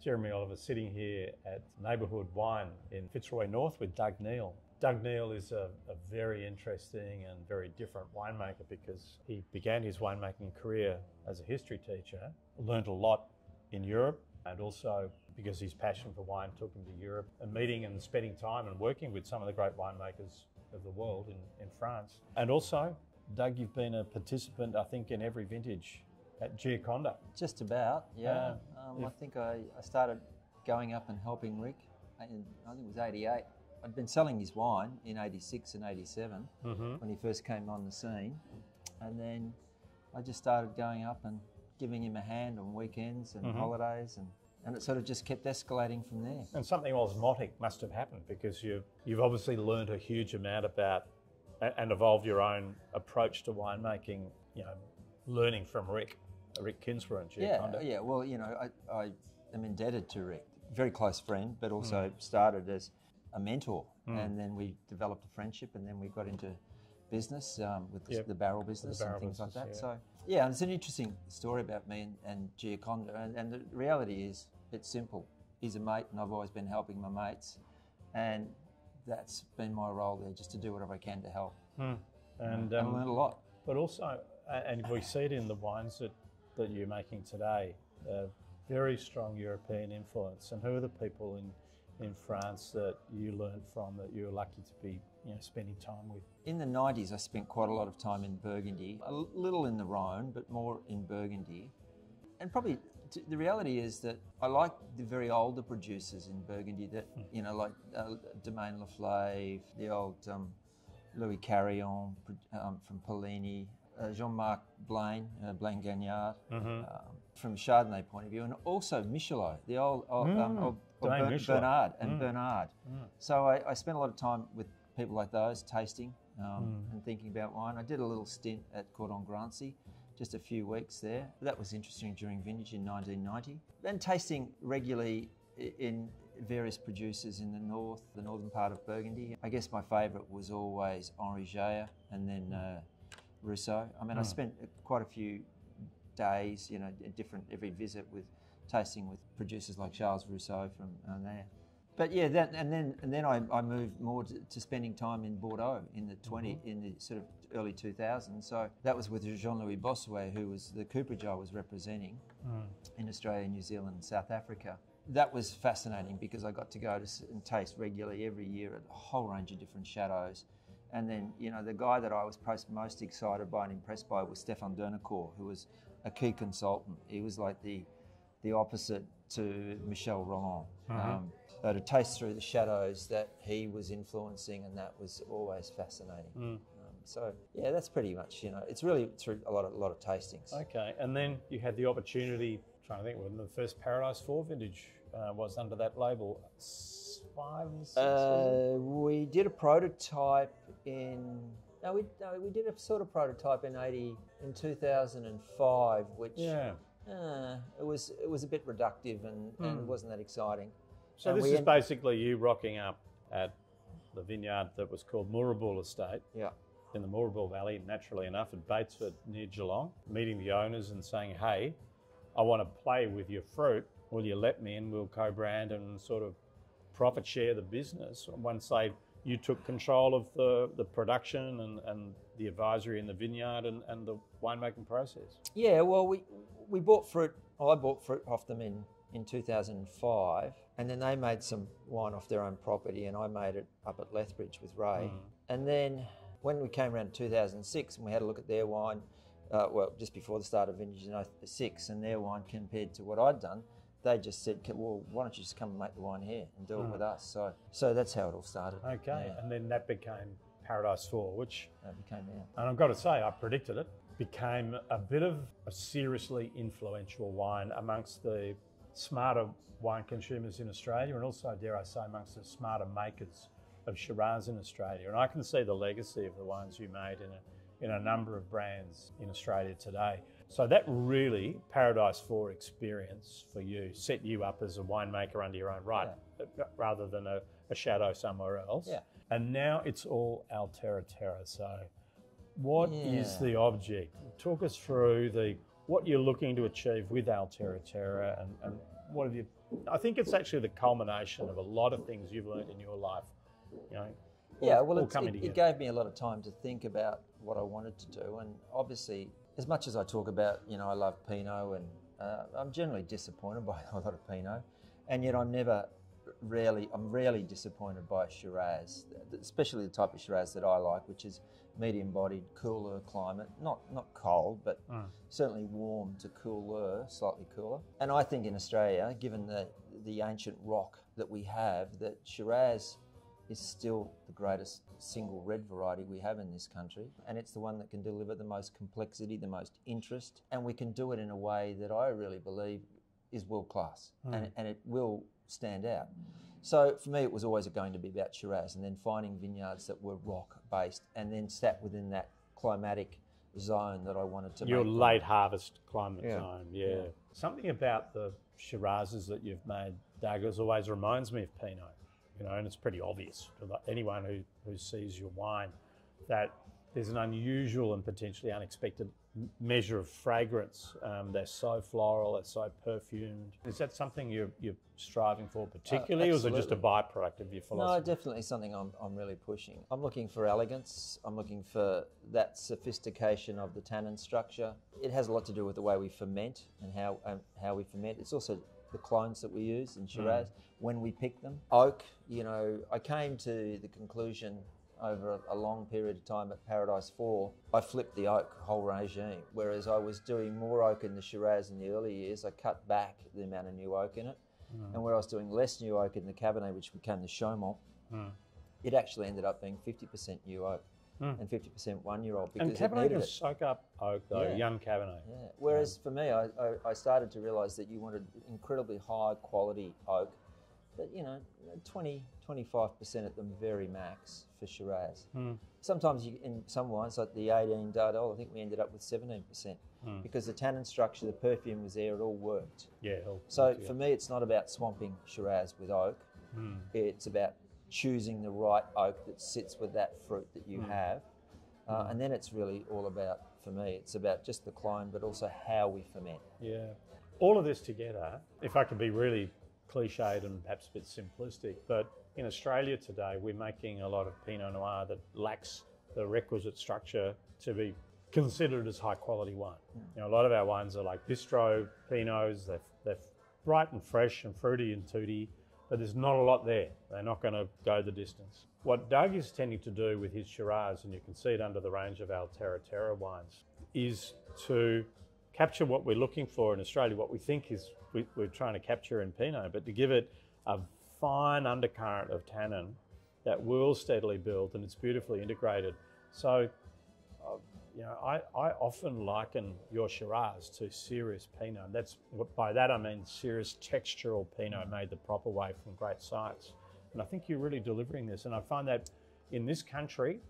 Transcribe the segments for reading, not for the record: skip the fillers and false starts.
Jeremy Oliver sitting here at Neighbourhood Wine in Fitzroy North with Doug Neal. Doug Neal is a very interesting and very different winemaker because he began his winemaking career as a history teacher, learned a lot in Europe, and also because his passion for wine took him to Europe and meeting and spending time and working with some of the great winemakers of the world in France. And also, Doug, you've been a participant, I think, in every vintage at Giaconda. Just about, yeah. I think I started going up and helping Rick in, I think it was 88. I'd been selling his wine in 86 and 87 when he first came on the scene. And then I just started going up and giving him a hand on weekends and holidays, and it sort of just kept escalating from there. And something osmotic must have happened because you've obviously learned a huge amount about and evolved your own approach to winemaking, you know, learning from Rick Kinsper and Giaconda. Yeah. Well, you know, I am indebted to Rick. Very close friend, but also started as a mentor. And then we developed a friendship, and then we got into business with the barrel business and things like that. Yeah. So, yeah, it's an interesting story about me and Giaconda. And the reality is, it's simple. He's a mate, and I've always been helping my mates. And that's been my role there, just to do whatever I can to help. And I learned a lot. But also, and we see it in the wines that you're making today, very strong European influence. And who are the people in France that you learned from, that you're lucky to be, you know, spending time with? In the 90s, I spent quite a lot of time in Burgundy, a little in the Rhone, but more in Burgundy. And probably the reality is that I like the very older producers in Burgundy that, you know, like Domaine Laflave, the old Louis Carillon from Polini, Jean-Marc Blaine, Blaine Gagnard, from a Chardonnay point of view, and also Michelot, the old Bernard and Bernard. So I spent a lot of time with people like those, tasting and thinking about wine. I did a little stint at Cordon Grancy, just a few weeks there. That was interesting during vintage in 1990. And tasting regularly in various producers in the northern part of Burgundy. I guess my favourite was always Henri Jayer and then Rousseau. I mean, I spent quite a few days, you know, every visit with tasting with producers like Charles Rousseau from there. But yeah, and then I moved more to spending time in Bordeaux in the sort of early 2000s. So that was with Jean-Louis Bossuet, who was the cooperage I was representing in Australia, New Zealand, and South Africa. That was fascinating because I got to go and taste regularly every year at a whole range of different chateaux. And then, you know, the guy that I was most excited by and impressed by was Stéphane Dernicourt, who was a key consultant. He was like the opposite to Michel Rolland. So to taste through the shadows that he was influencing, and that was always fascinating. So yeah, that's pretty much, you know, it's really through a lot of tastings. Okay, and then you had the opportunity, trying to think when the first Paradise 4 vintage was under that label. 5 or 6? We did a prototype in. We did a sort of prototype in 2005, which it was a bit reductive and wasn't that exciting. So this is basically you rocking up at the vineyard that was called Moorabool Estate. Yeah. In the Moorabool Valley, naturally enough, at Batesford near Geelong, meeting the owners and saying, hey, I want to play with your fruit. Will you let me in? We'll co-brand and sort of profit share the business. Once you took control of the production and the advisory in the vineyard and the winemaking process. Yeah, well, we bought fruit. I bought fruit off them in 2005, and then they made some wine off their own property, and I made it up at Lethbridge with Ray. And then when we came around 2006 and we had a look at their wine, just before the start of vintage in 2006, and their wine compared to what I'd done, they just said, well, why don't you just come and make the wine here and do it with us? So that's how it all started. Okay, and then that became Paradise 4, which... That became, and I've got to say, I predicted it, became a bit of a seriously influential wine amongst the smarter wine consumers in Australia, and also, dare I say, amongst the smarter makers of Shiraz in Australia. And I can see the legacy of the wines you made in a number of brands in Australia today. So that really, Paradise 4 experience for you, set you up as a winemaker under your own right, rather than a shadow somewhere else. Yeah. And now it's all Altera Terra. So what is the object? Talk us through what you're looking to achieve with Altera Terra and what have you? I think it's actually the culmination of a lot of things you've learned in your life. You know. Yeah, well, It it gave me a lot of time to think about what I wanted to do, and obviously, as much as I talk about, you know, I love Pinot, and I'm generally disappointed by a lot of Pinot, and yet I'm rarely disappointed by a Shiraz, especially the type of Shiraz that I like, which is medium-bodied, cooler climate, not cold, but certainly warm to cooler, slightly cooler. And I think in Australia, given the ancient rock that we have, that Shiraz is still the greatest single red variety we have in this country, and it's the one that can deliver the most complexity, the most interest, and we can do it in a way that I really believe is world class, and it will stand out. So for me, it was always going to be about Shiraz, and then finding vineyards that were rock based, and then sat within that climatic zone that I wanted to. Your make late harvest climate Yeah. zone, yeah. Something about the Shirazes that you've made, Doug, always reminds me of Pinot. You know, and it's pretty obvious to anyone who sees your wine that there's an unusual and potentially unexpected measure of fragrance. They're so floral, they're so perfumed. Is that something you're striving for particularly, or is it just a byproduct of your philosophy? No, definitely something I'm really pushing. I'm looking for elegance. I'm looking for that sophistication of the tannin structure. It has a lot to do with the way we ferment and how we ferment. It's also the clones that we use in Shiraz when we pick them. Oak, you know, I came to the conclusion over a long period of time at Paradise 4, I flipped the oak whole regime. Whereas I was doing more oak in the Shiraz in the early years, I cut back the amount of new oak in it. And where I was doing less new oak in the Cabernet, which became the Chaumont, it actually ended up being 50% new oak and 50% one-year-old. And Cabernet can soak up oak, though, young Cabernet. Yeah. Whereas for me, I started to realise that you wanted incredibly high quality oak, but, you know, 20, 25% at the very max for Shiraz. Sometimes in some wines, like the 18 Dardol, I think we ended up with 17% because the tannin structure, the perfume was there, it all worked. Yeah. So for me, it's not about swamping Shiraz with oak. It's about choosing the right oak that sits with that fruit that you have. And then it's really all about, for me, it's about just the clone, but also how we ferment. Yeah. All of this together, if I could be really cliched and perhaps a bit simplistic, but in Australia today, we're making a lot of Pinot Noir that lacks the requisite structure to be considered as high quality wine. You know, a lot of our wines are like bistro Pinots, they're bright and fresh and fruity and tooty, but there's not a lot there. They're not going to go the distance. What Doug is tending to do with his Shiraz, and you can see it under the range of our Terra wines, is to capture what we're looking for in Australia, what we think is we're trying to capture in Pinot, but to give it a fine undercurrent of tannin that will steadily build, and it's beautifully integrated. So, you know, I often liken your Shiraz to serious Pinot. By that I mean serious textural Pinot made the proper way from great sites. And I think you're really delivering this. And I find that in this country,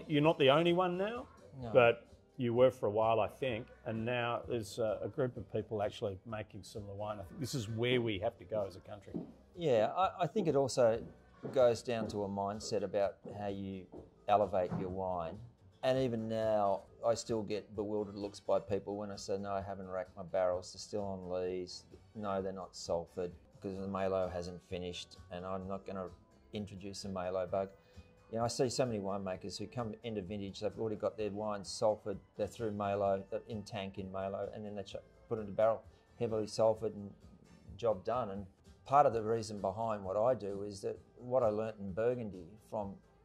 you're not the only one now, but you were for a while, I think, and now there's a group of people actually making similar wine. I think this is where we have to go as a country. Yeah, I think it also goes down to a mindset about how you elevate your wine. And even now, I still get bewildered looks by people when I say, no, I haven't racked my barrels, they're still on lees. No, they're not sulfured because the Malo hasn't finished, and I'm not going to introduce a Malo bug. You know, I see so many winemakers who come into vintage, they've already got their wines sulfured, they're through Malo, they're in tank in Malo, and then they put it in a barrel, heavily sulfured, and job done. And part of the reason behind what I do is that what I learnt in Burgundy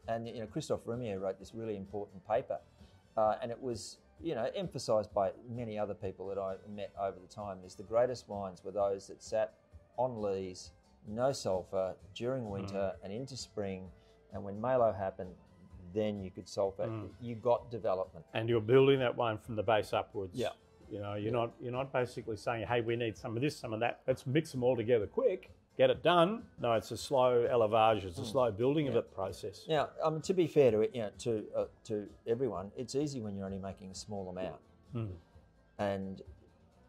and you know, Christophe Remier wrote this really important paper, and it was, you know, emphasised by many other people that I met over the time, is the greatest wines were those that sat on lees, no sulphur, during winter and into spring. And when Malo happened, then you could sulphate. You got development, and you're building that wine from the base upwards. Yeah, you know, you're not basically saying, hey, we need some of this, some of that. Let's mix them all together quick, get it done. No, it's a slow elevage. It's a slow building of it process. Now, to be fair to it, you know, to everyone, it's easy when you're only making a small amount, and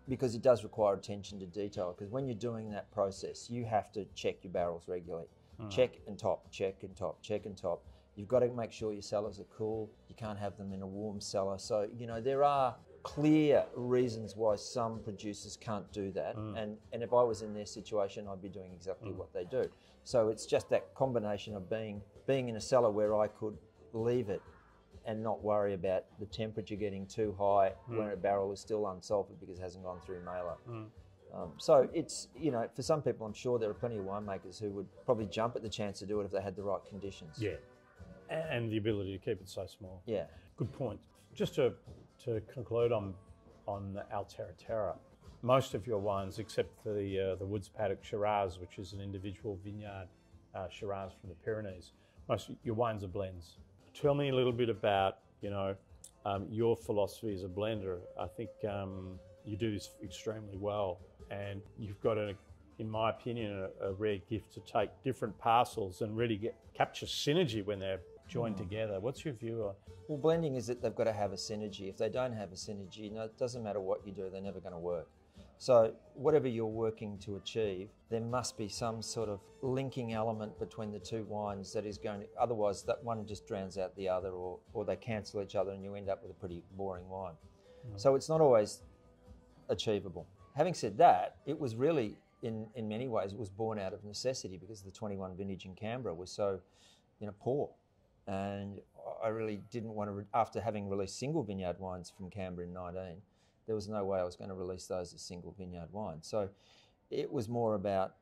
because it does require attention to detail. Because when you're doing that process, you have to check your barrels regularly. Check and top, check and top, check and top. You've got to make sure your cellars are cool. You can't have them in a warm cellar. So, you know, there are clear reasons why some producers can't do that. And if I was in their situation, I'd be doing exactly what they do. So it's just that combination of being in a cellar where I could leave it and not worry about the temperature getting too high when a barrel is still unsalted because it hasn't gone through mailer. So it's, you know, for some people, I'm sure there are plenty of winemakers who would probably jump at the chance to do it if they had the right conditions. Yeah, and the ability to keep it so small. Yeah. Good point. Just to conclude on Altera Terra, most of your wines, except for the Woods Paddock Shiraz, which is an individual vineyard Shiraz from the Pyrenees, most of your wines are blends. Tell me a little bit about, you know, your philosophy as a blender. I think you do this extremely well, and you've got in my opinion, a rare gift to take different parcels and really capture synergy when they're joined together. What's your view on? Well, blending is that they've got to have a synergy. If they don't have a synergy, you know, it doesn't matter what you do, they're never going to work. So whatever you're working to achieve, there must be some sort of linking element between the two wines that is going to, otherwise that one just drowns out the other, or they cancel each other and you end up with a pretty boring wine. So it's not always achievable. Having said that, it was really, in many ways, it was born out of necessity because the 21 vintage in Canberra was so, you know, poor. And I really didn't want to, after having released single vineyard wines from Canberra in 19, there was no way I was going to release those as single vineyard wines. So it was more about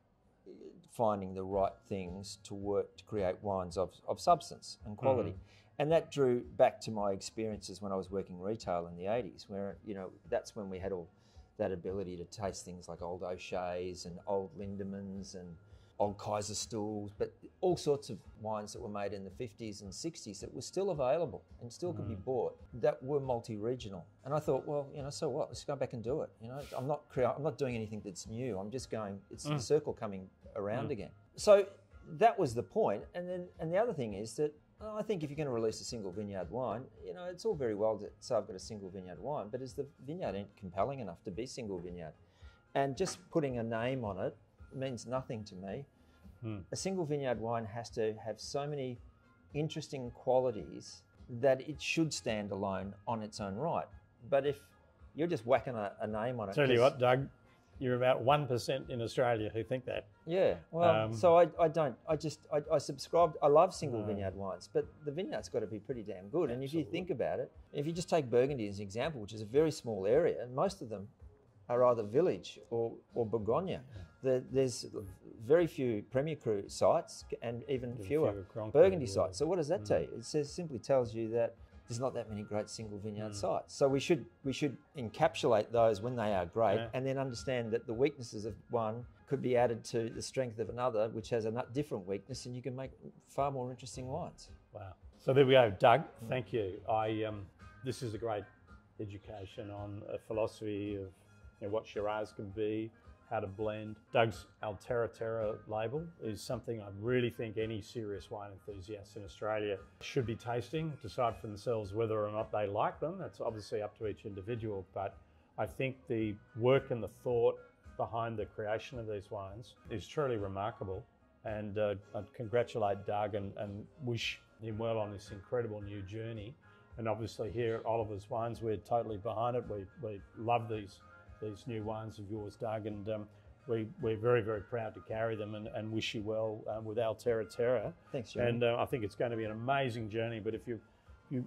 finding the right things to work to create wines of substance and quality. And that drew back to my experiences when I was working retail in the 80s, where, you know, that's when we had all that ability to taste things like old O'Shea's and old Lindemans and old Kaiserstuhls, but all sorts of wines that were made in the 50s and 60s that were still available and still could be bought, that were multi-regional. And I thought, well, you know, so what? Let's go back and do it. You know, I'm not doing anything that's new. I'm just going, it's the circle coming around again. So that was the point. And the other thing is that I think if you're going to release a single vineyard wine, you know, it's all very well to say I've got a single vineyard wine, but is the vineyard ain't compelling enough to be single vineyard? And just putting a name on it means nothing to me. A single vineyard wine has to have so many interesting qualities that it should stand alone on its own right. But if you're just whacking a name on it... Tell you what, Doug, you're about 1% in Australia who think that. Yeah, well, so I don't. I subscribe. I love single vineyard wines, but the vineyard's got to be pretty damn good. And if you think about it, if you just take Burgundy as an example, which is a very small area, and most of them are either village or Bourgogne. There's very few Premier Cru sites and even fewer Burgundy sites. So what does that tell you? It simply tells you that there's not that many great single vineyard sites. So we should encapsulate those when they are great, and then understand that the weaknesses of one could be added to the strength of another, which has a different weakness, and you can make far more interesting wines. Wow. So there we go, Doug. Thank you. This is a great education on a philosophy of, you know, what Shiraz can be, how to blend. Doug's Altera Terra label is something I really think any serious wine enthusiast in Australia should be tasting, decide for themselves whether or not they like them. That's obviously up to each individual, but I think the work and the thought behind the creation of these wines is truly remarkable. And I'd congratulate Doug and wish him well on this incredible new journey. And obviously here at Oliver's Wines, we're totally behind it. We love these new wines of yours, Doug, and we're very, very proud to carry them and wish you well with Altera Terra. Thanks, Jeremy. And I think it's going to be an amazing journey, but if you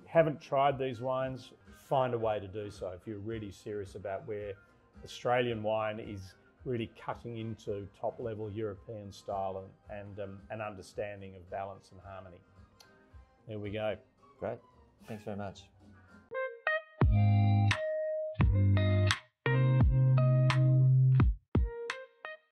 haven't tried these wines, find a way to do so. If you're really serious about where Australian wine is really cutting into top-level European style and an understanding of balance and harmony. There we go. Great. Thanks very much.